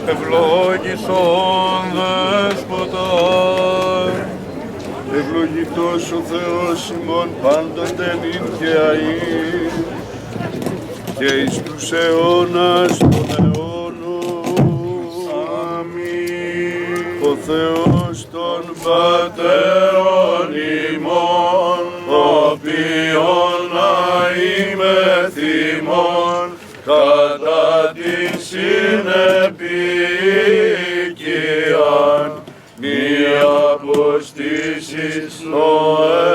ευλόγησον Δέσποτα. Ευλογητός ο Θεός ημών πάντοτε νυν και αεί και εις τους αιώνας των αιώνων. Αμήν. Ο Θεός των πατέρων ημών, οποίον αημεθυμών κατά τη συνεπικίαν μη αποστήσεις το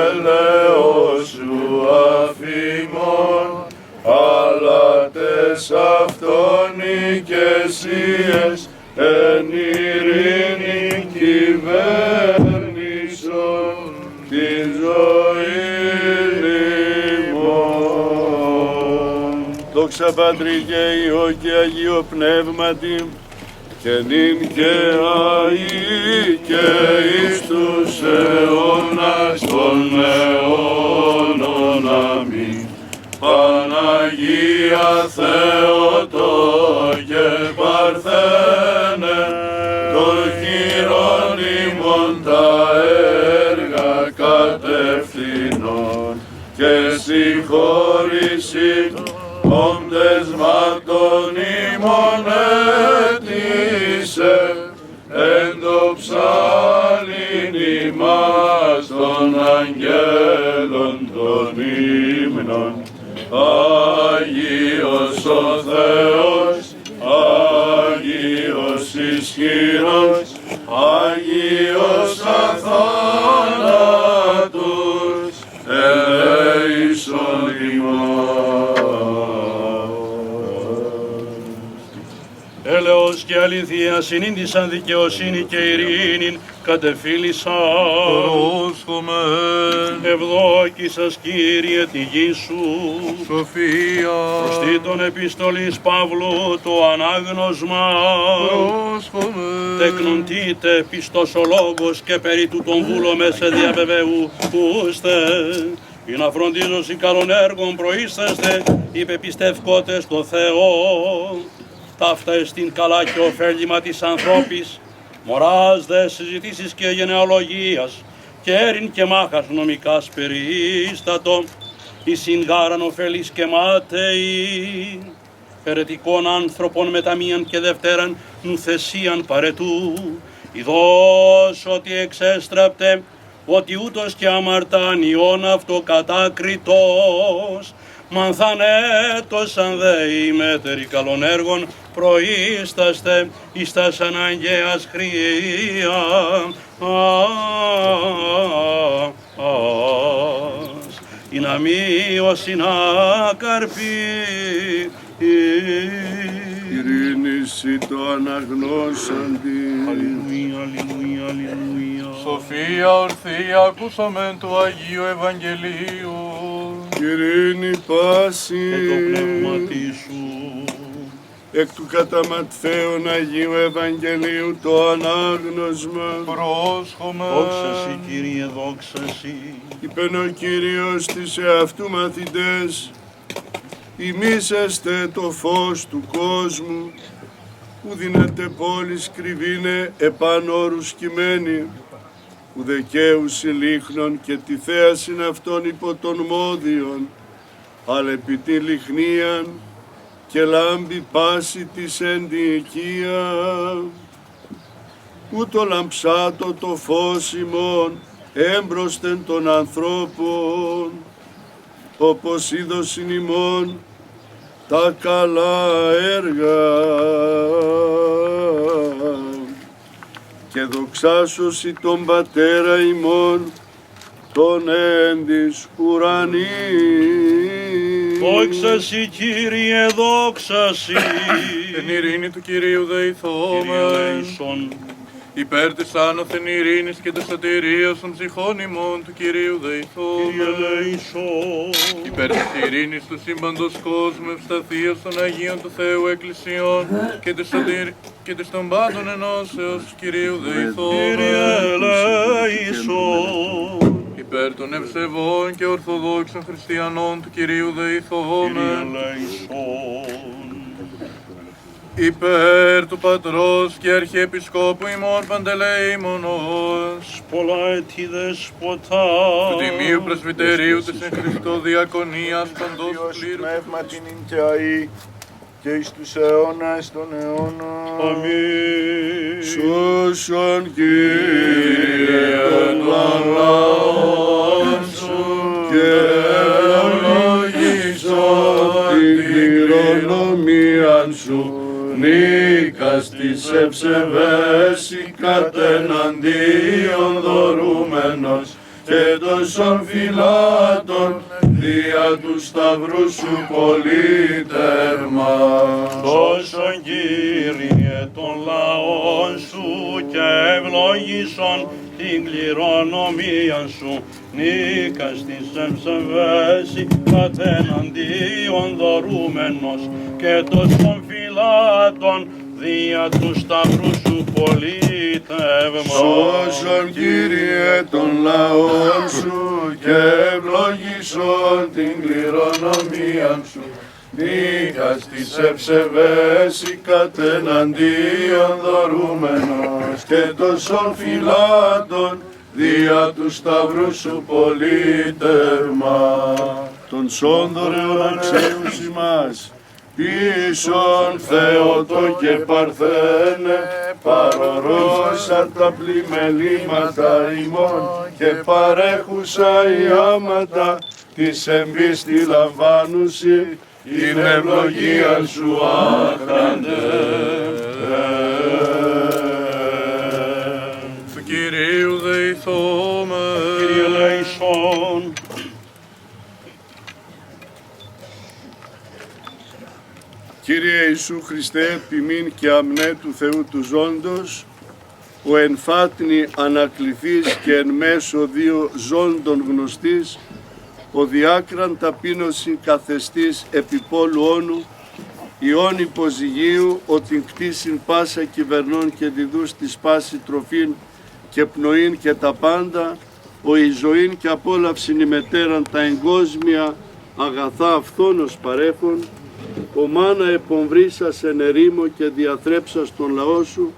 έλεος σου αφήμων, αλλά τες αυτόν οικεσίες εν ειρήνη κυβέρνησον τη ζωή ημών. Δόξα Πατρί και Υιό και Αγίο Πνεύματι, και νυν και αεί και εις τους αιώνας των αιώνων. Αμήν. Παναγία Θεότο και Παρθένε, το χειρόν ημών τα έργα κατευθυνών και συγχώρησιν των δεσμάτων ημών αίτησε εν το ψάλιν ημάς των αγγέλων των ύμνων. Άγιος ο Θεός, Άγιος ισχυρός, Άγιος αθάνατος, ελέησον ημάς. Έλεος και αλήθεια συνήντησαν δικαιοσύνη και ειρήνην κατεφίλησαν. Πρόσχομεν. Ευδόκησας Κύριε τη γη σου. Σοφία. Προστή των επιστολής Παύλου το ανάγνωσμα. Πρόσχομεν. Τεκνοντείτε πιστός ο λόγος και περί του τον βούλο μέσα διαβεβαίου πούστε. Ή να φροντίζωση καλών έργων προείσταστε οι πεπιστευκότες το Θεό. Ταύτα εστίν καλά και ωφέλιμα της ανθρώπης, μωράς δε συζητήσεις και γενεαλογίας, και έρην και μάχας νομικάς περίστατο, η συγκάραν ωφέλης και μάταιη, ερετικών άνθρωπων μεταμίαν και δευτέραν νουθεσίαν παρετού, ειδός ότι εξέστραπτε, ότι ούτως και αμαρτάν ιών αυτοκατάκριτος, μανθανέτος αν δε ημέτεροι καλών έργων προείσταστε εις τας αναγκαίας χρειάς. Η να μείωση να καρπεί. Ειρήνηση το αναγνώσαντι. Αλληλούια, αλληλούια, αλληλούια. Σοφία ορθή, ακούσαμεν του Αγίου Ευαγγελίου. Ειρήνη πάση. Και το πνεύματι σου. Εκ του κατά Ματθαίον Αγίου Ευαγγελίου το ανάγνωσμα. Πρόσχομεν. Δόξα σοι, Κύριε, δόξα σοι. Είπεν ο Κύριος της εαυτού μαθητές, ημίσαστε το φως του κόσμου, που δίνεται πόλης κρυβήνε επάνω όρους κειμένη, που δεκαίους λίχνων και τη θέασιν αυτών υπό των μόδιων, αλλά επί τη λιχνίαν και λάμπει πάση της ενδικία. Ούτω λαμψάτο το φως ημών έμπροσθεν των ανθρώπων, όπως είδωσιν ημών τα καλά έργα, και δοξάσωση τον Πατέρα ημών τον εν της ουρανής. Δόξα σοι, Κύριε, δόξα σοι. Εν ειρήνη του Κυρίου Κύριε δεηθόμεν. ελέησον. Υπέρ της άνωθεν ειρήνης και της σωτηρίας των ψυχών ημών του Κυρίου Κύριε δεηθόμεν. ελέησον. Υπέρ της ειρήνης του σύμπαντος κόσμου, ευσταθίας των Αγίων του Θεού Εκκλησιών και της των πάντων ενώσεως του Κυρίου Κύριε δεηθόμεν. ελέησον. Υπέρ των ευσεβών και ορθοδόξων χριστιανών του Κυρίου Κύριε δεηθόμεν. ελέησον. Υπέρ του Πατρός και Αρχιεπισκόπου ημών Παντελεήμονος, πολλά έτη δεσποτά, του Τιμίου Πρεσβυτερίου της εν Χριστώ Διακονίας παντός Διός πλήρου. πνεύμα την ΙΝΤΕΑΗ και εις τους αιώνας των αιώνων. αμήν. Σώσον Κύριε των λαών σου και ευλογήσον την κληρονομίαν σου. Νίκας της ευσεβέση κατεναντίον δωρούμενος και τόσων φυλάτων δια του σταυρού σου πολίτευμα. Σώσον Κύριε των λαών σου και ευλογήσον την κληρονομία σου. Νίκας της εμσεβέση κατεναντίον δωρούμενος και τόσων φυλάτων δια του σταυρού σου πολίτευμα. Σώσον Κύριε των λαών σου και ευλογήσον την κληρονομία σου. Νίκας της ευσεβέση κατεναντίον δωρούμενος και τόσων φυλάτων δια του σταυρού σου πολίτευμα. Των σόνδωρεων αξίους ημάς, πίσων Θεότο και Παρθένε, παρορώσα τα πλημελήματα ημών και παρέχουσα η άματα της εμπίστη λαμβάνουσι, την ευλογία σου άχραντε. Του Κυρίου δεηθώμε. Κύριε ελέησον. Κύριε Ιησού Χριστέ, ποιμήν και αμνέ του Θεού του ζώντος, ο εν φάτνη ανακληθής και εν μέσω δύο ζώντων γνωστής, ο διάκραν ταπείνωση καθεστής επιπόλου όνου, ιών υποζυγίου, ο την κτίσιν πάσα κυβερνών και διδούς της πάση τροφήν και πνοήν και τα πάντα, ο η ζωήν και απόλαυσιν ημετέραν τα εγκόσμια αγαθά αυθόνος παρέχων, ο μάνα επομβρίσας εν ερήμο και διαθρέψας τον λαό σου,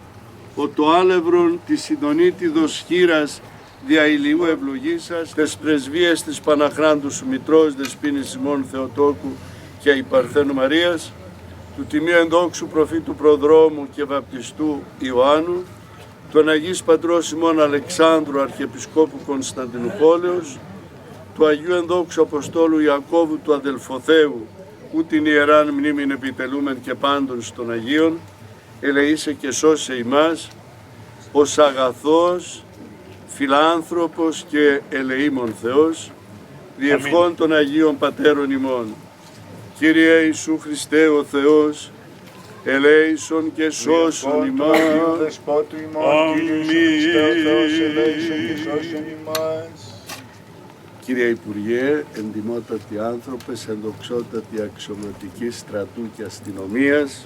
ο το άλευρον της συντονίτιδος χείρας δια ηλιού ευλογήσας, τες πρεσβείες της Παναχράντου σου Μητρός, δεσποίνης ημών Θεοτόκου και η Παρθένου Μαρίας, του τιμίου ενδόξου προφήτου προδρόμου και βαπτιστού Ιωάννου, του Αγίης Πατρός ημών Αλεξάνδρου Αρχιεπισκόπου Κωνσταντινούπολεως, του Αγίου ενδόξου Αποστόλου Ιακώβου του Αδελφοθέου, ού την ιεράν μνήμην επιτελούμεν και πάντων στον Αγίον, ελεήσε και σώσε ημάς, ως αγαθός, φιλάνθρωπος και ελεήμων Θεός, διευχών των Αγίων Πατέρων ημών. Κύριε Ιησού Χριστέ ο Θεός, ελέησον και σώσον ημάς. Δεσπότου ημών, Κύριε Ιησού Χριστέ ο Θεός, ελέησον και σώσον ημάς. Κύριε Υπουργέ, εντιμότατοι άνθρωπες, ενδοξότατοι αξιωματικοί στρατού και αστυνομίας,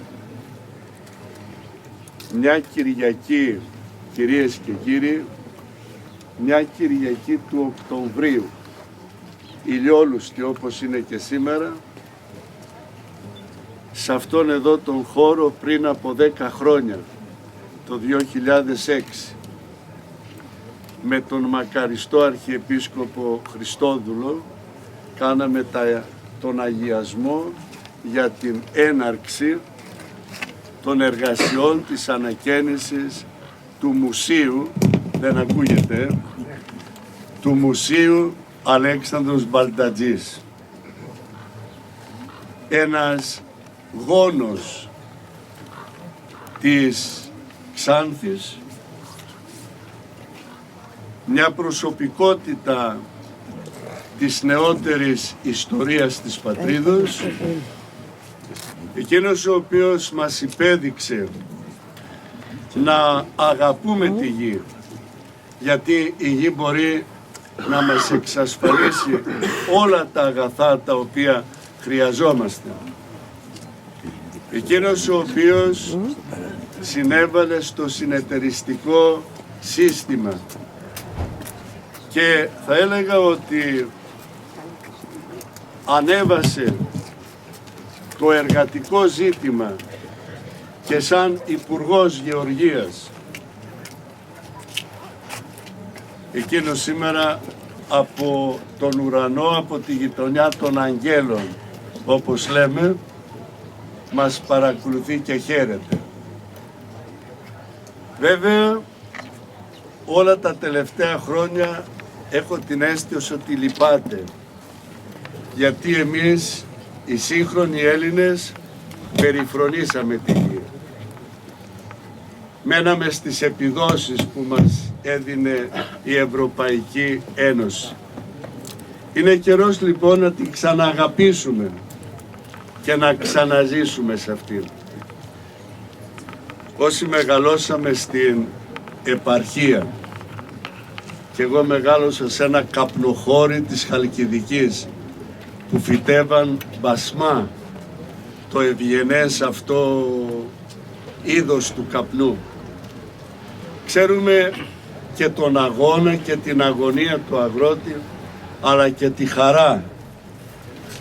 μια Κυριακή, κυρίες και κύριοι, μια Κυριακή του Οκτωβρίου, ηλιόλουστη όπως είναι και σήμερα, σε αυτόν εδώ τον χώρο πριν από 10 χρόνια, το 2006, με τον μακαριστό Αρχιεπίσκοπο Χριστόδουλο, κάναμε τον αγιασμό για την έναρξη των εργασιών της ανακαίνησης του μουσείου, δεν ακούγεται, του Μουσείου Αλέξανδρος Μπαλτατζής. Ένας γόνος της Ξάνθης, μια προσωπικότητα της νεότερης ιστορίας της πατρίδος, εκείνος ο οποίος μας υπέδειξε να αγαπούμε τη γη, γιατί η γη μπορεί να μας εξασφαλίσει όλα τα αγαθά τα οποία χρειαζόμαστε. Εκείνος ο οποίος συνέβαλε στο συνεταιριστικό σύστημα και θα έλεγα ότι ανέβασε το εργατικό ζήτημα και σαν Υπουργός Γεωργίας. Εκείνος σήμερα από τον ουρανό, από τη γειτονιά των αγγέλων, όπως λέμε, μας παρακολουθεί και χαίρεται. Βέβαια, όλα τα τελευταία χρόνια έχω την αίσθηση ότι λυπάται, γιατί εμείς οι σύγχρονοι Έλληνες περιφρονήσαμε τη γη. Μέναμε στις επιδόσεις που μας έδινε η Ευρωπαϊκή Ένωση. Είναι καιρός λοιπόν να την ξαναγαπήσουμε και να ξαναζήσουμε σε αυτήν. Όσοι μεγαλώσαμε στην επαρχία, και εγώ μεγάλωσα σε ένα καπνοχώρι της Χαλκιδικής που φυτεύαν μπασμά, το ευγενές αυτό είδος του καπνού. Ξέρουμε και τον αγώνα και την αγωνία του αγρότη, αλλά και τη χαρά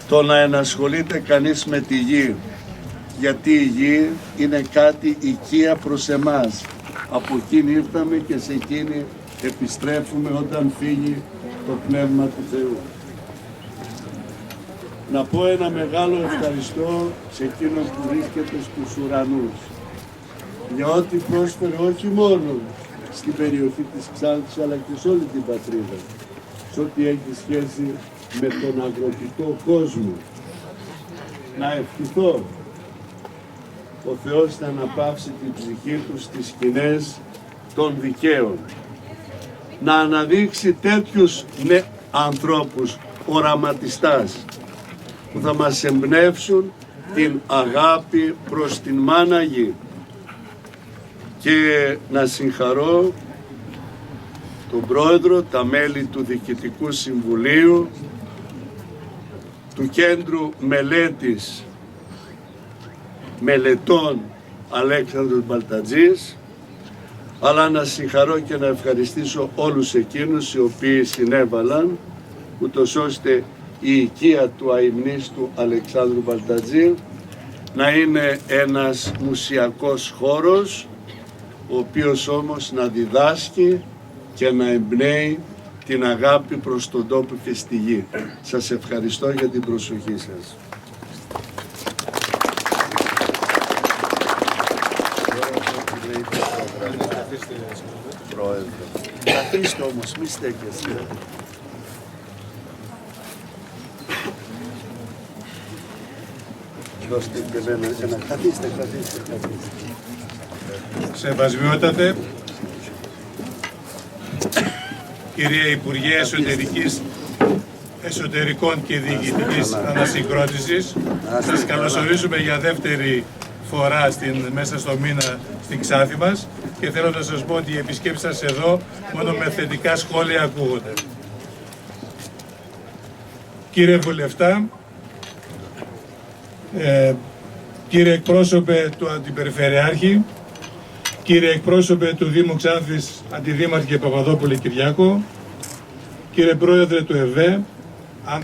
το να ενασχολείται κανείς με τη γη, γιατί η γη είναι κάτι οικία προς εμάς. Από εκείνη ήρθαμε και σε εκείνη επιστρέφουμε όταν φύγει το Πνεύμα του Θεού. Να πω ένα μεγάλο ευχαριστώ σε εκείνον που βρίσκεται στους ουρανούς για ό,τι πρόσφερε όχι μόνο στην περιοχή της Ξάνθης αλλά και σε όλη την πατρίδα, σε ό,τι έχει σχέση με τον αγροτικό κόσμο. Να ευχηθώ ο Θεός να αναπαύσει την ψυχή του στις σκηνές των δικαίων, να αναδείξει τέτοιους ανθρώπους οραματιστάς που θα μας εμπνεύσουν την αγάπη προς την Μάνα Γη. Και να συγχαρώ τον Πρόεδρο, τα μέλη του Διοικητικού Συμβουλίου, του Κέντρου Μελετών Αλέξανδρος Μπαλτατζής, αλλά να συγχαρώ και να ευχαριστήσω όλους εκείνους οι οποίοι συνέβαλαν, ούτως ώστε η οικία του αημνίστου Αλεξάνδρου Μπαλτατζή να είναι ένας μουσιακός χώρος, ο οποίος όμως να διδάσκει και να εμπνέει την αγάπη προς τον τόπο και στη γη. Σας ευχαριστώ για την προσοχή σας. Πρόεδρε, καθίστε όμως, μη στέκεστε. Δώστε και ένα, καθίστε. Σεβασμιότατε, κύριε Υπουργέ Εσωτερικών και Διοικητικής Ανασυγκρότησης, σας καλωσορίζουμε για δεύτερη φορά μέσα στο μήνα στην Ξάνθη μας και θέλω να σας πω ότι οι επισκέψεις σας εδώ μόνο με θετικά σχόλια ακούγονται. Κύριε Βουλευτά, κύριε εκπρόσωπε του Αντιπεριφερειάρχη, κύριε εκπρόσωπε του Δήμου Ξάνθης, Αντιδήμαρχε Παπαδόπουλε Κυριάκο, κύριε Πρόεδρε του ΕΒΕ, αν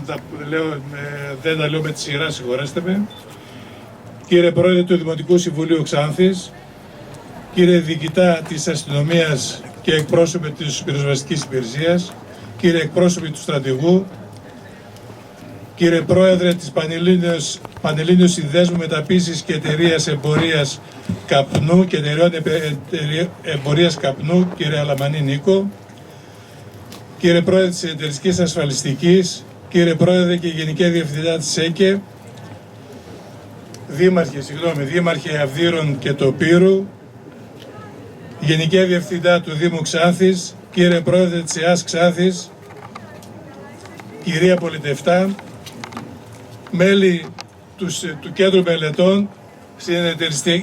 δεν τα λέω με τη σειρά, συγχωρέστε με, κύριε Πρόεδρε του Δημοτικού Συμβουλίου Ξάνθης, κύριε Διοικητά της Αστυνομίας και εκπρόσωπε της Πυροσβεστικής Υπηρεσίας, κύριε εκπρόσωπε του Στρατηγού, κύριε Πρόεδρε της Πανελλήνιου Συνδέσμου Μεταποίησης και Εταιρείας Εμπορίας Καπνού και Εταιρεών Εμπορίας Καπνού, κύριε Αλαμανή Νίκο, κύριε Πρόεδρε της Εταιρικής Ασφαλιστικής, κύριε Πρόεδρε και Γενική Διευθυντά της ΕΚΕ, Δήμαρχε Αυδείρων και Τοπύρου, Γενική Διευθυντά του Δήμου Ξάνθης, κύριε Πρόεδρε της ΕΑΣ Ξάνθης, κυρία Πολιτευτά, μέλη του Κέντρου Μελετών,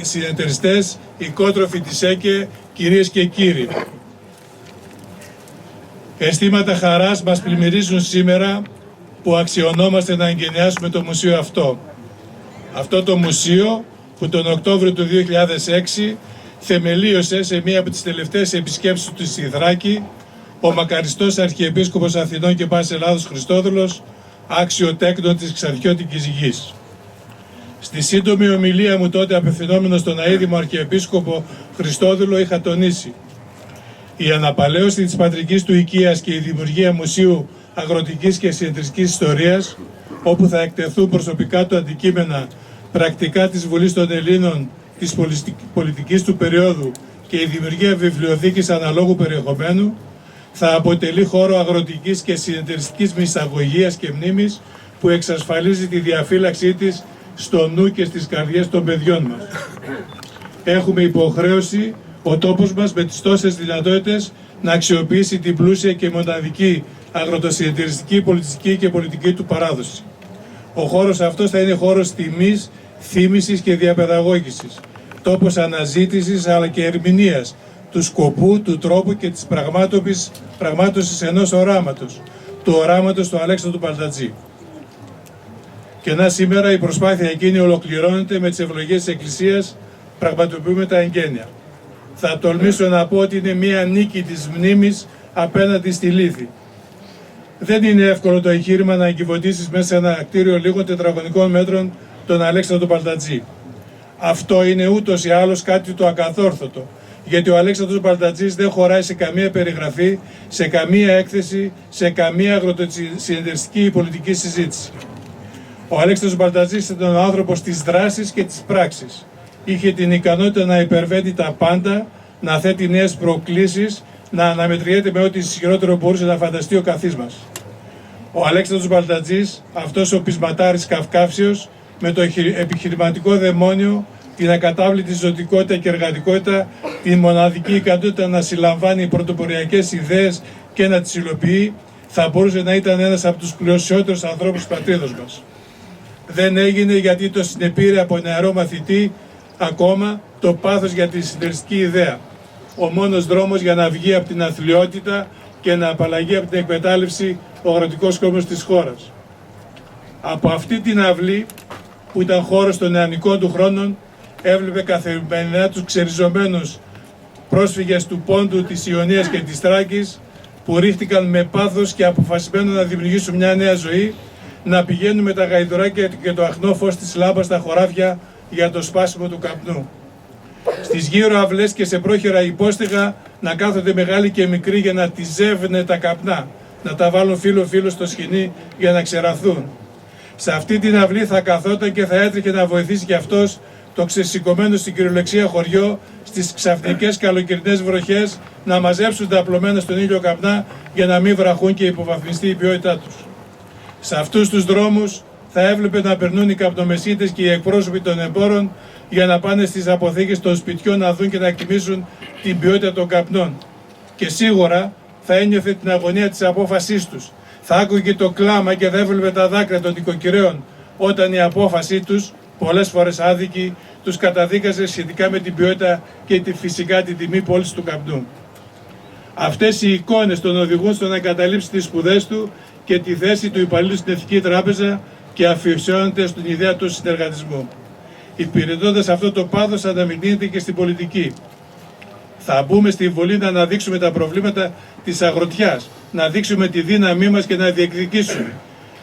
συνεταιριστές, οικότροφοι της ΕΚΕ, κυρίες και κύριοι. Αισθήματα χαράς μας πλημμυρίζουν σήμερα που αξιωνόμαστε να εγκαινιάσουμε το μουσείο αυτό. Αυτό το μουσείο που τον Οκτώβριο του 2006 θεμελίωσε σε μία από τις τελευταίες επισκέψεις του στη Θράκη ο μακαριστός Αρχιεπίσκοπος Αθηνών και Πάσης Ελλάδος Χριστόδουλος, άξιο τέκνο της Ξανθιώτικης γης. Στη σύντομη ομιλία μου τότε, απευθυνόμενος στον αείδημο Αρχιεπίσκοπο Χριστόδουλο, είχα τονίσει: η αναπαλαίωση της πατρικής του οικίας και η δημιουργία μουσείου αγροτικής και συνεταιριστικής ιστορίας, όπου θα εκτεθούν προσωπικά του αντικείμενα πρακτικά της Βουλής των Ελλήνων της πολιτικής του περίοδου και η δημιουργία βιβλιοθήκης αναλόγου περιεχομένου, θα αποτελεί χώρο αγροτικής και συνεταιριστικής μυσταγωγίας και μνήμης που εξασφαλίζει τη διαφύλαξή της στο νου και στις καρδιές των παιδιών μας. Έχουμε υποχρέωση ο τόπος μας με τις τόσες δυνατότητες να αξιοποιήσει την πλούσια και μοναδική αγροτοσυνεταιριστική, πολιτιστική και πολιτική του παράδοση. Ο χώρος αυτός θα είναι χώρος τιμής, θύμησης και διαπαιδαγώγησης, τόπος αναζήτησης αλλά και ερμηνείας του σκοπού, του τρόπου και της πραγμάτωσης ενός οράματος, του οράματος του Αλέξανδρου Μπαλτατζή. Και να σήμερα η προσπάθεια εκείνη ολοκληρώνεται με τις ευλογίες της Εκκλησίας, πραγματοποιούμε τα εγγένεια. Θα τολμήσω να πω ότι είναι μία νίκη της μνήμης απέναντι στη λύθη. Δεν είναι εύκολο το εγχείρημα να εγκυβωτήσεις μέσα σε ένα κτίριο λίγων τετραγωνικών μέτρων τον Αλέξανδρο Μπαλτατζή. Αυτό είναι ούτως ή άλλως κάτι το ακαθόρθωτο, γιατί ο Αλέξανδρος Μπαλτατζής δεν χωράει σε καμία περιγραφή, σε καμία έκθεση, σε καμία αγροτοσυνεταιριστική ή πολιτική συζήτηση. Ο Αλέξανδρος Μπαλτατζής ήταν ο άνθρωπος της δράσης και της πράξης. Είχε την ικανότητα να υπερβαίνει τα πάντα, να θέτει νέες προκλήσεις, να αναμετριέται με ό,τι ισχυρότερο μπορούσε να φανταστεί ο καθής μας. Ο Αλέξανδρος Μπαλτατζής, αυτός ο πεισματάρης καυκάυσιος, με το επιχειρηματικό δαιμόνιο, την ακατάβλητη ζωτικότητα και εργατικότητα, την μοναδική ικανότητα να συλλαμβάνει πρωτοποριακές ιδέες και να τις υλοποιεί, θα μπορούσε να ήταν ένας από τους πλουσιότερους ανθρώπους της πατρίδος μας. Δεν έγινε γιατί το συνεπήρε από νεαρό μαθητή ακόμα το πάθος για τη συνεταιριστική ιδέα. Ο μόνος δρόμος για να βγει από την αθλιότητα και να απαλλαγεί από την εκμετάλλευση ο αγροτικός κόσμος της χώρας. Από αυτή την αυλή, που ήταν χώρος των νεανικών του χρόνων, έβλεπε καθημερινά τους ξεριζωμένους πρόσφυγες του Πόντου, της Ιωνίας και της Θράκης, που ρίχτηκαν με πάθος και αποφασισμένο να δημιουργήσουν μια νέα ζωή, να πηγαίνουν με τα γαϊδουράκια και το αχνό φως της λάμπας στα χωράφια για το σπάσιμο του καπνού. Στις γύρω αυλές και σε πρόχειρα υπόστεγα να κάθονται μεγάλοι και μικροί για να τυζεύουν τα καπνά, να τα βάλουν φύλλο-φύλλο στο σκοινί για να ξεραθούν. Σε αυτή την αυλή θα καθόταν και θα έτρεχε να βοηθήσει κι αυτός το ξεσηκωμένο στην κυριολεξία χωριό στις ξαφνικές καλοκαιρινές βροχές να μαζέψουν τα απλωμένα στον ήλιο καπνά για να μην βραχούν και υποβαθμιστεί η ποιότητά τους. Σε αυτούς τους δρόμους θα έβλεπε να περνούν οι καπνομεσίτες και οι εκπρόσωποι των εμπόρων για να πάνε στις αποθήκες των σπιτιών να δουν και να εκτιμήσουν την ποιότητα των καπνών. Και σίγουρα θα ένιωθε την αγωνία της απόφασής τους. Θα άκουγε το κλάμα και θα έβλεπε τα δάκρυα των νοικοκυρέων όταν η απόφασή τους, πολλές φορές άδικη, τους καταδίκαζε σχετικά με την ποιότητα και φυσικά την τιμή πώλησης του καπνού. Αυτές οι εικόνες τον οδηγούν στο να εγκαταλείψει τις σπουδές του και τη θέση του υπαλλήλου στην Εθνική Τράπεζα και αφιερώνεται στην ιδέα του συνεργατισμού. Υπηρετώντας αυτό το πάθος, αναμειγνύεται και στην πολιτική. Θα μπούμε στη Βουλή να αναδείξουμε τα προβλήματα της αγροτιάς, να δείξουμε τη δύναμή μας και να διεκδικήσουμε.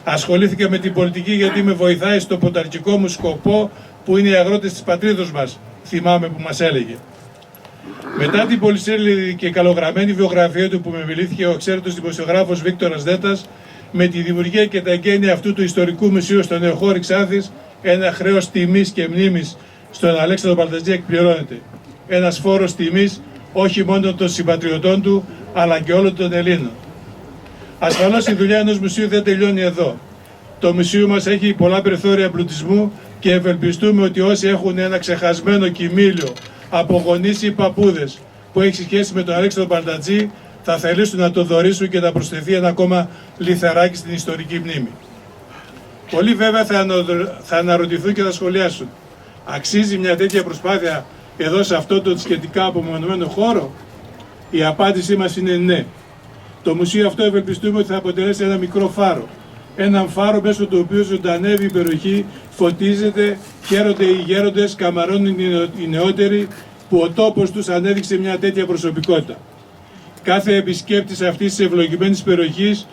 Ασχολήθηκα με την πολιτική γιατί με βοηθάει στο πρωταρχικό μου σκοπό που είναι οι αγρότες της πατρίδος μας, θυμάμαι που μας έλεγε. Μετά την πολυσέλιδη και καλογραμμένη βιογραφία του που με μιλήθηκε ο εξαίρετος δημοσιογράφος Βίκτορας Δέτας, με τη δημιουργία και τα εγγένεια αυτού του ιστορικού μουσείου στο Νεοχώρη Ξάνθης, ένα χρέος τιμής και μνήμης στον Αλέξανδρο Μπαλτατζή εκπληρώνεται. Ένας φόρος τιμής όχι μόνο των συμπατριωτών του, αλλά και όλων των Ελλήνων. Ασφαλώς η δουλειά ενός μουσείου δεν τελειώνει εδώ. Το μουσείο μας έχει πολλά περιθώρια εμπλουτισμού και ευελπιστούμε ότι όσοι έχουν ένα ξεχασμένο κοιμήλιο από γονείς ή παππούδες που έχει σχέση με τον Αλέξανδρο Μπαλτατζή θα θελήσουν να το δωρήσουν και να προσθεθεί ένα ακόμα λιθαράκι στην ιστορική μνήμη. Πολλοί βέβαια θα αναρωτηθούν και θα σχολιάσουν. Αξίζει μια τέτοια προσπάθεια εδώ σε αυτό το σχετικά απομονωμένο χώρο? Η απάντησή μας είναι ναι. Το μουσείο αυτό ευελπιστούμε ότι θα αποτελέσει ένα μικρό φάρο. Έναν φάρο μέσω του οποίου ζωντανεύει η περιοχή, φωτίζεται, χαίρονται οι γέροντες, καμαρώνουν οι νεότεροι που ο τόπος τους ανέδειξε μια τέτοια προσωπικότητα. Κάθε επισκέπτης αυτής της ευλογημένης περιοχής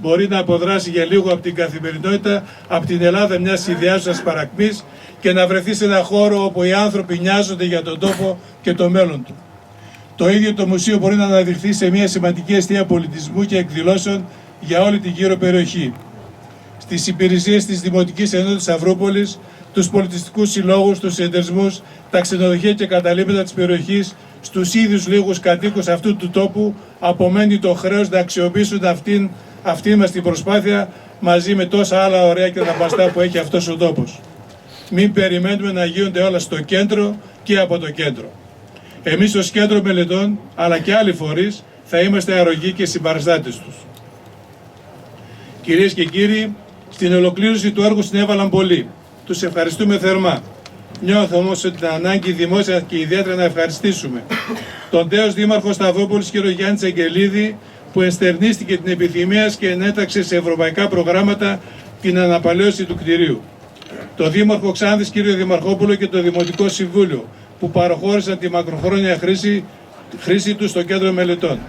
μπορεί να αποδράσει για λίγο από την καθημερινότητα, από την Ελλάδα μιας ιδιάζουσας παρακμής και να βρεθεί σε ένα χώρο όπου οι άνθρωποι νοιάζονται για τον τόπο και το μέλλον του. Το ίδιο το μουσείο μπορεί να αναδειχθεί σε μια σημαντική εστία πολιτισμού και εκδηλώσεων για όλη την γύρω περιοχή. Στις υπηρεσίες της Δημοτικής Ενότητας Αυρούπολης, τους πολιτιστικούς συλλόγους, τους συνεταιρισμούς, τα ξενοδοχεία και καταλύματα της περιοχής, στους ίδιους λίγους κατοίκους αυτού του τόπου, απομένει το χρέος να αξιοποιήσουν αυτή μας την προσπάθεια μαζί με τόσα άλλα ωραία και δαπαστά που έχει αυτός ο τόπος. Μην περιμένουμε να γίνονται όλα στο κέντρο και από το κέντρο. Εμείς ως Κέντρο Μελετών, αλλά και άλλοι φορείς, θα είμαστε αρρωγοί και συμπαραστάτες τους. Κυρίες και κύριοι, στην ολοκλήρωση του έργου συνέβαλαν πολλοί. Τους ευχαριστούμε θερμά. Νιώθω όμως την ανάγκη δημόσια και ιδιαίτερα να ευχαριστήσουμε τον τέος Δήμαρχο Σταυρόπολης κ. Γιάννη Αγγελίδη, που εστερνίστηκε την επιθυμία και ενέταξε σε ευρωπαϊκά προγράμματα την αναπαλαίωση του κτηρίου. Το Δήμαρχο Ξάνθης κ. Δημαρχόπουλο και το Δημοτικό Συμβούλιο, που παροχώρησαν τη μακροχρόνια χρήση του στο Κέντρο Μελετών.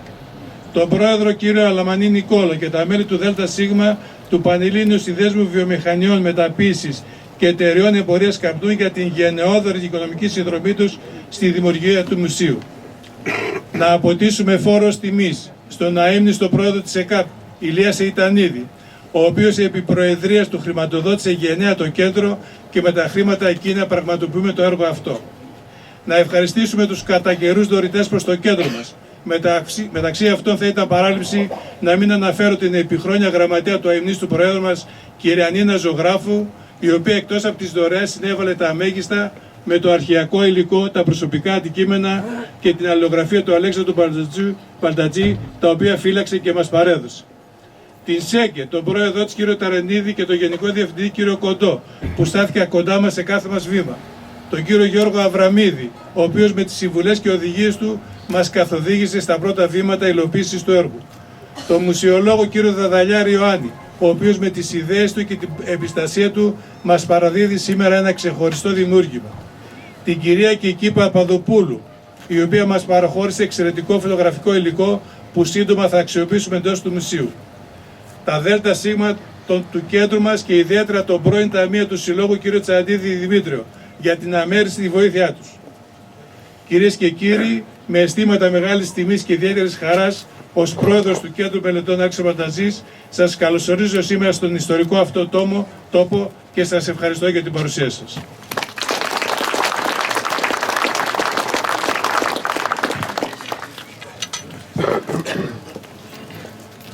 Τον Πρόεδρο κ. Αλαμανή Νικόλα και τα μέλη του ΔΣ του Πανελλήνιου Συνδέσμου Βιομηχανιών Μεταποίησης και Εταιρεών Εμπορίας Καπνού για την γενναιόδορη οικονομική συνδρομή τους στη δημιουργία του μουσείου. Να αποτίσουμε φόρος τιμής στον αείμνηστο πρόεδρο της ΕΚΑΠ, Ηλία Σεϊτανίδη, ο οποίος επί προεδρίας του χρηματοδότησε γενναία το κέντρο και με τα χρήματα εκείνα πραγματοποιούμε το έργο αυτό. Να ευχαριστήσουμε τους κατά καιρούς δωρητές προς το κέντρο μας. Μεταξύ αυτών θα ήταν παράληψη να μην αναφέρω την επιχρόνια γραμματέα του αειμνήστου Προέδρου μας, κυρία Νίνα Ζωγράφου, η οποία εκτός από τις δωρεές συνέβαλε τα μέγιστα με το αρχαιακό υλικό, τα προσωπικά αντικείμενα και την αλληλογραφία του Αλέξανδρου Παλτατζή, τα οποία φύλαξε και μας παρέδωσε. Την ΣΕΚΕ, τον πρόεδρό της κ. Ταρενίδη και τον Γενικό Διευθυντή κ. Κοντό, που στάθηκε κοντά μας σε κάθε μας βήμα. Τον κύριο Γιώργο Αβραμίδη, ο οποίος με τις συμβουλές και οδηγίες του μας καθοδήγησε στα πρώτα βήματα υλοποίησης του έργου. Τον μουσιολόγο κύριο Δαδαλιάρη Ιωάννη, ο οποίος με τις ιδέες του και την επιστασία του μας παραδίδει σήμερα ένα ξεχωριστό δημιούργημα. Την κυρία Κική Παπαδοπούλου, η οποία μας παραχώρησε εξαιρετικό φωτογραφικό υλικό που σύντομα θα αξιοποιήσουμε εντός του μουσείου. Τα ΔΣ του κέντρου μας και ιδιαίτερα τον πρώην ταμείο του Συλλόγου κ. Τσαντίδη Δημήτριο για την αμέριστη βοήθειά τους. Κυρίες και κύριοι, με αισθήματα μεγάλης τιμής και ιδιαίτερης χαράς, ως πρόεδρος του Κέντρου Μελετών Άξιο Πανταζής, σας καλωσορίζω σήμερα στον ιστορικό αυτό τόπο και σας ευχαριστώ για την παρουσία σας.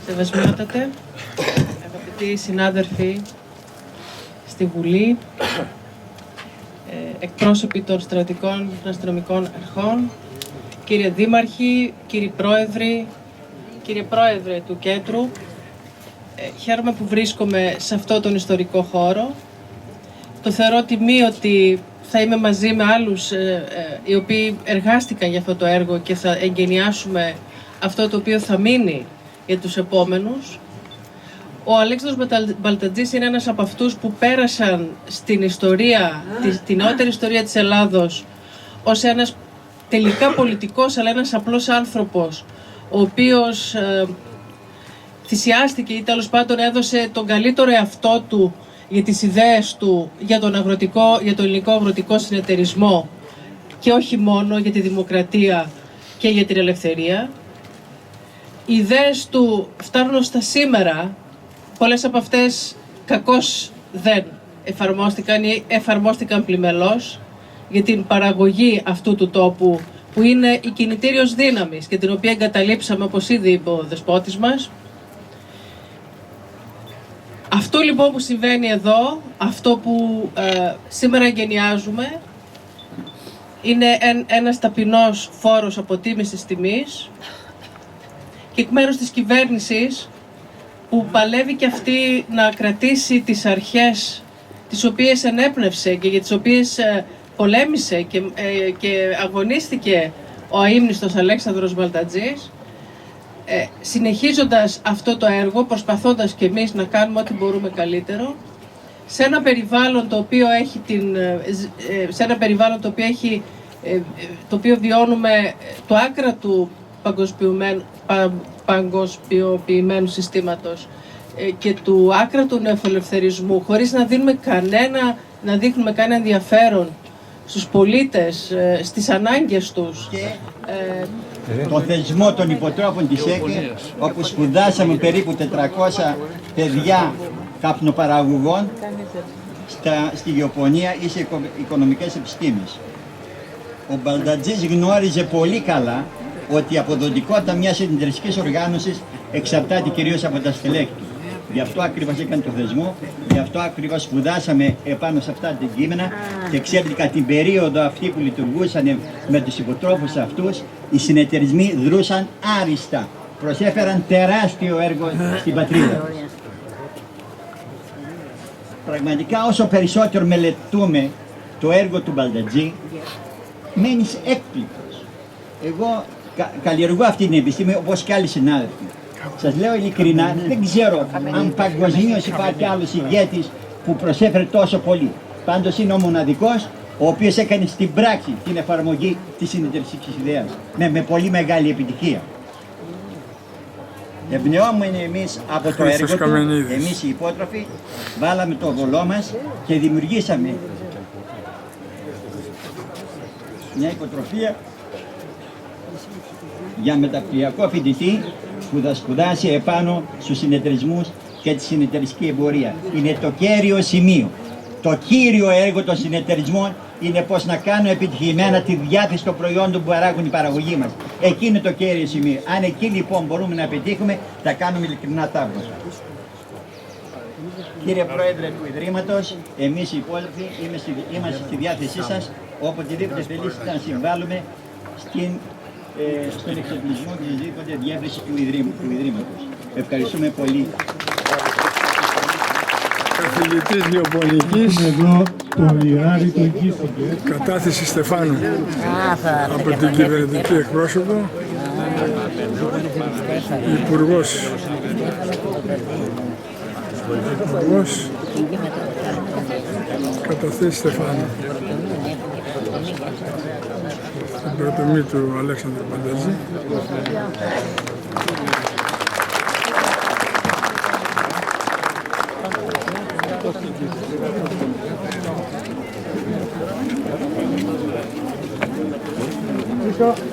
Σεβασμιότατε, αγαπητοί συνάδελφοι στη Βουλή, εκπρόσωποι των στρατικών αστυνομικών αρχών, κύριε Δήμαρχοι, κύριοι Πρόεδροι, κύριε Πρόεδρε του Κέντρου, χαίρομαι που βρίσκομαι σε αυτό τον ιστορικό χώρο. Το θεωρώ τιμή ότι θα είμαι μαζί με άλλους οι οποίοι εργάστηκαν για αυτό το έργο και θα εγκαινιάσουμε αυτό το οποίο θα μείνει για τους επόμενους. Ο Αλέξανδρος Μπαλτατζής είναι ένας από αυτούς που πέρασαν στην ιστορία, την νεότερη ιστορία της Ελλάδος, ως ένας τελικά πολιτικός, αλλά ένας απλός άνθρωπος, ο οποίος θυσιάστηκε ή τέλος πάντων έδωσε τον καλύτερο εαυτό του για τις ιδέες του, για τον ελληνικό αγροτικό συνεταιρισμό και όχι μόνο για τη δημοκρατία και για την ελευθερία. Οι ιδέες του φτάνουν στα σήμερα, πολλές από αυτές κακώς δεν εφαρμόστηκαν ή εφαρμόστηκαν πλημελώς για την παραγωγή αυτού του τόπου που είναι η κινητήριος δύναμης και την οποία εγκαταλείψαμε, όπως ήδη είπε ο δεσπότης μας. Αυτό λοιπόν που συμβαίνει εδώ, αυτό που σήμερα εγκαινιάζουμε, είναι ένας ταπεινός φόρος αποτίμησης τιμής και εκ μέρους της κυβέρνησης που παλεύει και αυτή να κρατήσει τις αρχές τις οποίες ενέπνευσε και για τις οποίες πολέμησε και αγωνίστηκε ο αείμνηστος Αλέξανδρος Μπαλτατζής, συνεχίζοντας αυτό το έργο, προσπαθώντας και εμείς να κάνουμε ό,τι μπορούμε καλύτερο, σε ένα περιβάλλον το οποίο το οποίο βιώνουμε το άκρα του παγκοσμιοποιημένου συστήματος και του άκρατου νεοφιλελευθερισμού, χωρίς να δίνουμε κανένα ενδιαφέρον στους πολίτες, στις ανάγκες τους. Το θεσμό των υποτρόφων της ΕΚΕ, όπου σπουδάσαμε περίπου 400 παιδιά καπνοπαραγωγών στη γεωπονία ή σε οικονομικές επιστήμες. Ο Μπαλτατζής γνώριζε πολύ καλά ότι η αποδοτικότητα μιας συνεταιριστικής οργάνωσης εξαρτάται κυρίως από τα στελέχη του. Γι' αυτό ακριβώς έκανε το θεσμό, γι' αυτό ακριβώς σπουδάσαμε επάνω σε αυτά τα κείμενα και ξέρετε κατά την περίοδο αυτή που λειτουργούσαν με τους υποτρόφους αυτούς, οι συνεταιρισμοί δρούσαν άριστα, προσέφεραν τεράστιο έργο στην πατρίδα. Πραγματικά όσο περισσότερο μελετούμε το έργο του Μπαλτατζή, μένεις έκπληκτος. Εγώ καλλιεργώ αυτή την επιστήμη όπως και άλλοι συνάδελφοι. Σας λέω ειλικρινά, δεν ξέρω αν παγκοσμίως υπάρχει άλλος ηγέτης που προσέφερε τόσο πολύ. Πάντως είναι ο μοναδικός, ο οποίος έκανε στην πράξη την εφαρμογή της συνεταιριστικής ιδέας με πολύ μεγάλη επιτυχία. Εμπνεώμενοι εμείς από το έργο του, εμείς οι υπότροφοι, βάλαμε το βολό μας και δημιουργήσαμε μια υποτροφία για μεταπτυχιακό φοιτητή που θα σπουδάσει επάνω στους συνεταιρισμούς και τη συνεταιριστική εμπορία. Είναι το κέριο σημείο. Το κύριο έργο των συνεταιρισμών είναι πώς να κάνουν επιτυχημένα τη διάθεση των προϊόντων που παράγουν η παραγωγή μας. Εκεί είναι το κέριο σημείο. Αν εκεί λοιπόν μπορούμε να πετύχουμε, θα κάνουμε ειλικρινά θαύματα. Κύριε Πρόεδρε του Ιδρύματος, εμείς οι υπόλοιποι είμαστε στη διάθεσή σας, οποτεδήποτε θελήσετε να συμβάλλουμε στον εξοπλισμό και οποιαδήποτε διεύρυνση του Ιδρύματος. Ευχαριστούμε πολύ. Καθηγητής Γεωπονικής, εδώ το Ιεράρη του Οικίστηκε. κατάθεση Στεφάνου από την κυβερνητική εκπρόσωπο, Υπουργός καταθέσει Στεφάνου. Στην πρωτομή του Αλέξανδρου Μπαλτατζή.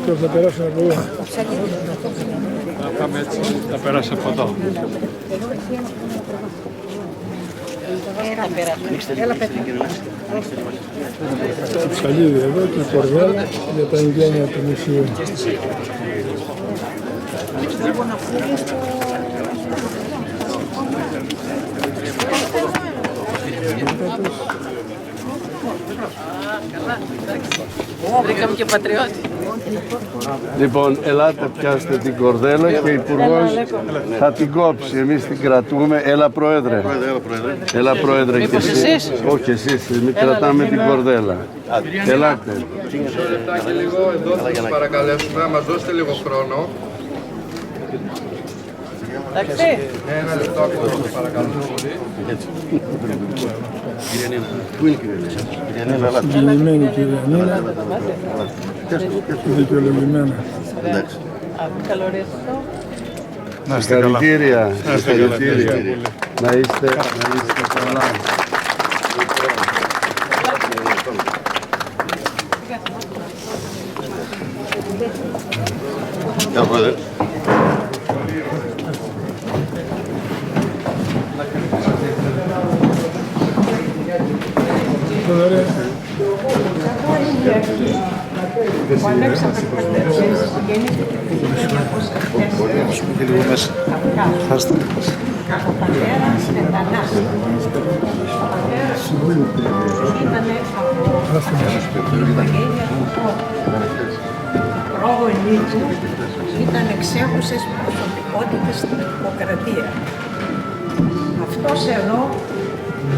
Ποιος θα περάσει από εδώ? Θα πάμε έτσι, θα περάσει από εδώ. Το ψαλίδι εδώ και η κορδέλα για τα εγγένεια του μουσείου. Βρήκαμε και πατριώτη. Λοιπόν, ελάτε πιάστε την κορδέλα και ο Υπουργός θα την κόψει. Εμείς την κρατούμε. Έλα Πρόεδρε. Έλα Πρόεδρε. Μήπως εσείς? Όχι εσείς, εμείς κρατάμε την κορδέλα. Ελάτε. Μισό λεπτάκι λίγο, εδώ θα σας παρακαλέσουμε, να μας δώσετε λίγο χρόνο. Εντάξει. Ένα λεπτό ακόμα, σας παρακαλώ πολύ. Συγκινημένη κυρία Νίνα, δικαιολογημένα. Συγχαρητήρια. Να είστε καλά. Ο Αλέξανδρος Μπαλτατζής γεννήθηκε το 1904 από πατέρας μετανάστη. Ο πατέρας ήταν από την οικογένεια του Πρόγονου. Οι πρόγονοι του ήταν εξέχουσες προσωπικότητες στην δημοκρατία. Αυτός εδώ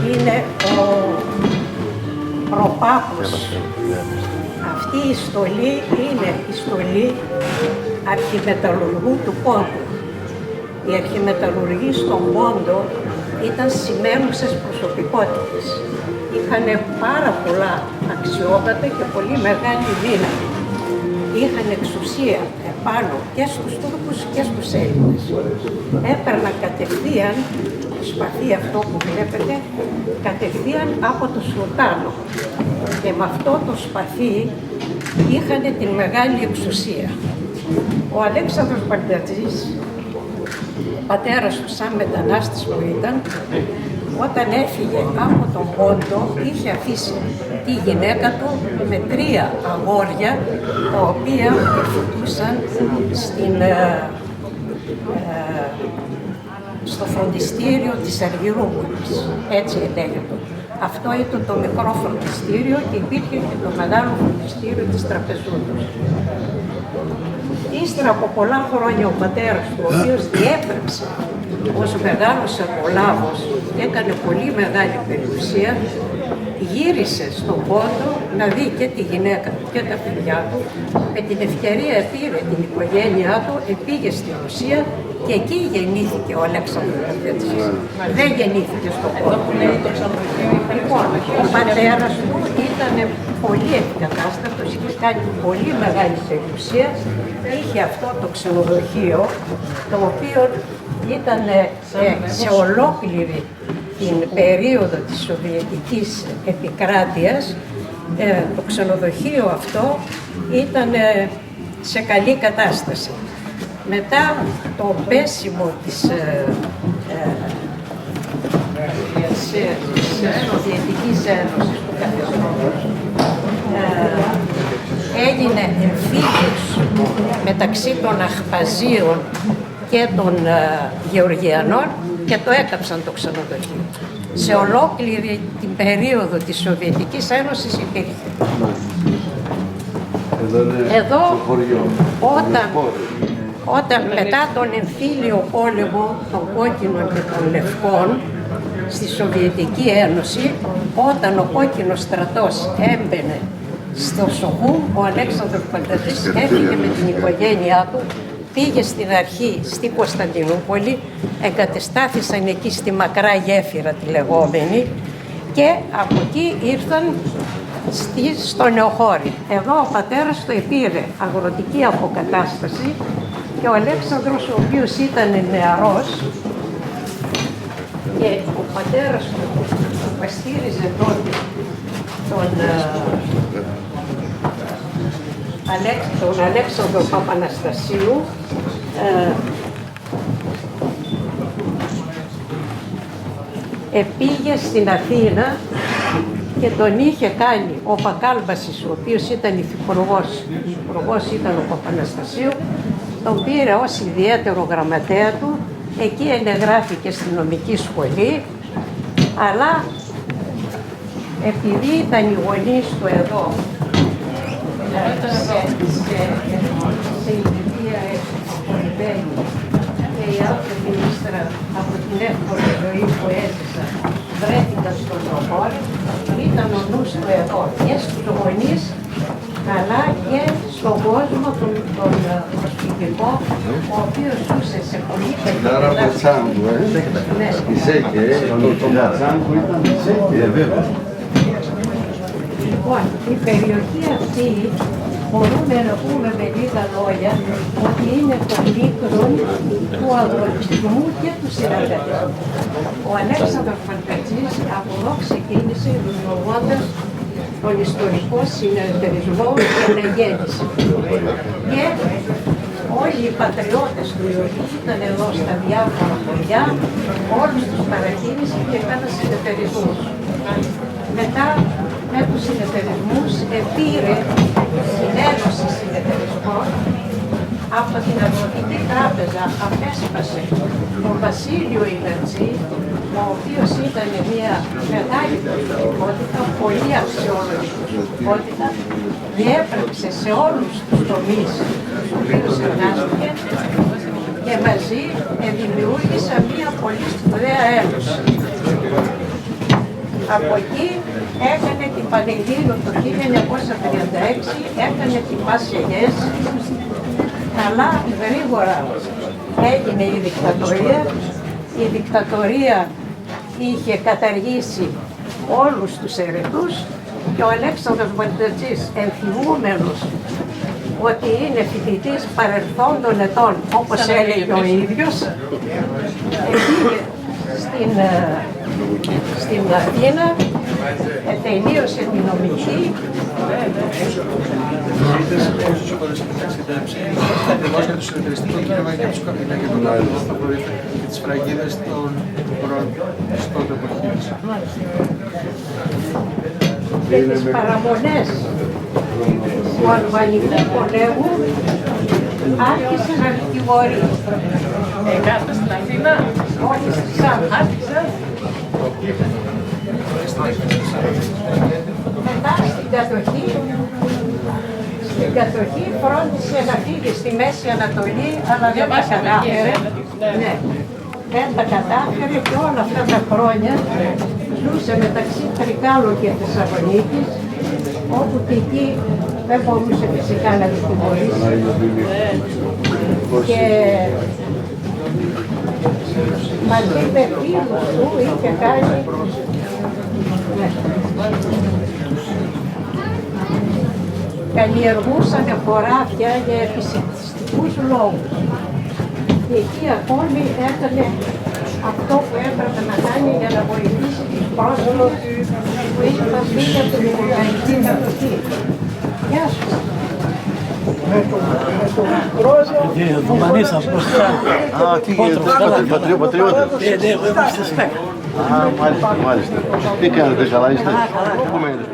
είναι ο προπάπος. Αυτή η στολή είναι η στολή αρχιμεταλλουργού του Πόντου. Οι αρχιμεταλλουργοί στον Πόντο ήταν σημαίνουσες προσωπικότητες. Είχαν πάρα πολλά αξιώματα και πολύ μεγάλη δύναμη. είχαν εξουσία επάνω και στους Τούρκους και στους Έλληνες. Έπαιρναν κατευθείαν το σπαθί αυτό που βλέπετε, κατευθείαν από το Σουλτάνο. Και με αυτό το σπαθί είχαν την μεγάλη εξουσία. Ο Αλέξανδρος Μπαγδατζής, ο πατέρας του σαν μετανάστης που ήταν, όταν έφυγε από τον Πόντο, είχε αφήσει τη γυναίκα του με 3 αγόρια, τα οποία φοιτούσαν στο φροντιστήριο της Αργυρούπολης, έτσι λέγεται. Αυτό ήταν το μικρό φροντιστήριο και υπήρχε και το μεγάλο φροντιστήριο της Τραπεζούντος. Ύστερα από πολλά χρόνια ο πατέρας του, ο οποίος διέπρεψε ως μεγάλος εργολάβος και έκανε πολύ μεγάλη περιουσία, γύρισε στον Πόντο να δει και τη γυναίκα του και τα παιδιά του. Με την ευκαιρία πήρε την οικογένειά του, πήγε στη Ρωσία και εκεί γεννήθηκε ο Αλέξανδρος Μπαγδατζής. Δεν γεννήθηκε στον Πόντο. Λοιπόν, ο πατέρας του ήταν πολύ ευκατάστατος, είχε κάνει πολύ μεγάλη περιουσία. Είχε αυτό το ξενοδοχείο, το οποίο ήταν σε ολόκληρη την περίοδο της Σοβιετικής επικράτειας. Το ξενοδοχείο αυτό ήταν σε καλή κατάσταση. Μετά το πέσιμο της Σοβιετικής Ένωσης, του καθεστώτος, έγινε εμφύλιος μεταξύ των Αχπαζίων και των Γεωργιανών και το έκαψαν το ξενοδοχείο. Σε ολόκληρη την περίοδο της Σοβιετικής Ένωσης υπήρχε. Εδώ, όταν μετά τον εμφύλιο πόλεμο των κόκκινων και των λευκών στη Σοβιετική Ένωση, όταν ο κόκκινος στρατός έμπαινε στο Σοχούμ, ο Αλέξανδρος Μπαγδατζής έφυγε με την οικογένειά του, πήγε στην αρχή στη Κωνσταντινούπολη, εγκατεστάθησαν εκεί στη Μακρά Γέφυρα τη λεγόμενη και από εκεί ήρθαν στο Νεοχώρι. Εδώ ο πατέρας του πήρε αγροτική αποκατάσταση και ο Αλέξανδρος, ο οποίος ήταν νεαρός, και ο πατέρας του παστήριζε τότε τον Αλέξανδρο Παπαναστασίου, πήγε στην Αθήνα και τον είχε κάνει ο Πακάλμπασης, ο οποίος ήταν υφυπουργός ήταν ο Παπαναστασίου, τον πήρε ως ιδιαίτερο γραμματέα του, εκεί ενεγράφηκε στη νομική σχολή, αλλά επειδή ήταν οι γονείς του εδώ σε ηλικία εξωτερική και οι άνθρωποι ύστερα από την εύκολη ζωή που έζησαν βρέθηκαν στον Νεοχώρι, ήταν ο νους του εδώ και στους γονείς αλλά και στον κόσμο τον προσφυγικό, ο οποίος ζούσε σε πολύ Λοιπόν, η περιοχή αυτή μπορούμε να πούμε με λίγα λόγια ότι είναι το λίκρον του αγροτισμού και του συνεργατισμού. Ο Αλέξανδρος Μπαγδατζής από εδώ ξεκίνησε δημιουργώντας τον ιστορικό συνεταιρισμό και αναγέννηση. Και όλοι οι πατριώτες του, οι οποίοι ήταν εδώ στα διάφορα χωριά, όλους τους παρακίνησε και έκαναν συνεταιρισμούς. Μετά, με τους συνεταιρισμούς, πήρε συνένωση συνεταιρισμών από την Αγροτική Τράπεζα, απέσπασε τον Βασίλειο Ινατζή, ο οποίος ήταν μια μεγάλη προσωπικότητα, πολύ αξιόλογη προσωπικότητα, διέπρεψε σε όλους τους τομείς στους οποίους εργάστηκε και μαζί δημιούργησε μια πολύ σπουδαία ένωση. Από εκεί έκανε την Πανελλήνιο το 1936, έκανε την Πασιαγές, αλλά γρήγορα έγινε η δικτατορία. Η δικτατορία είχε καταργήσει όλους τους αιρετούς και ο Αλέξανδρος Μπαγδατζής, ενθυμούμενος ότι είναι φοιτητής παρελθόντων ετών, όπως έλεγε ο ίδιος. Πήγε στην Αθήνα, τελείωσε την νομική. Ακριβώς για το συνεταιριστικό κίνημα και τον λαό θα προήλθε και τις φραγίδες των πρώτων εποχής. Και τις παραμονές του Αλβανικού πολέμου άρχισε να δικηγορεί. Κάτω στην Αθήνα. Όχι στη Σάμβα. Μετά στην κατοχή φρόντισε να φύγει στη Μέση Ανατολή, αλλά δεν τα κατάφερε. Ναι, δεν τα κατάφερε και όλα αυτά τα χρόνια ζούσε μεταξύ Τρικάλου και Θεσσαλονίκης, όπου και εκεί δεν μπορούσε φυσικά να δικηγορήσει. Και μαζί με φίλους του είχε κάνει καλλιεργούσαν χωράφια για επισητιστικούς λόγους. Και εκεί ακόμη έκανε αυτό που έπρεπε να κάνει για να βοηθήσει τους πρόσφυγες που είχαν φύγει από την Βουλγαρική κατοχή. Γεια σου. Κύριε Δουμανίσα, μπροστά. Α, τι πατριώτες. Ναι, εγώ είμαι στη ΣΠΕΚ. Α, μάλιστα. Τι κάνετε, καλά είστε? Πού μένετε?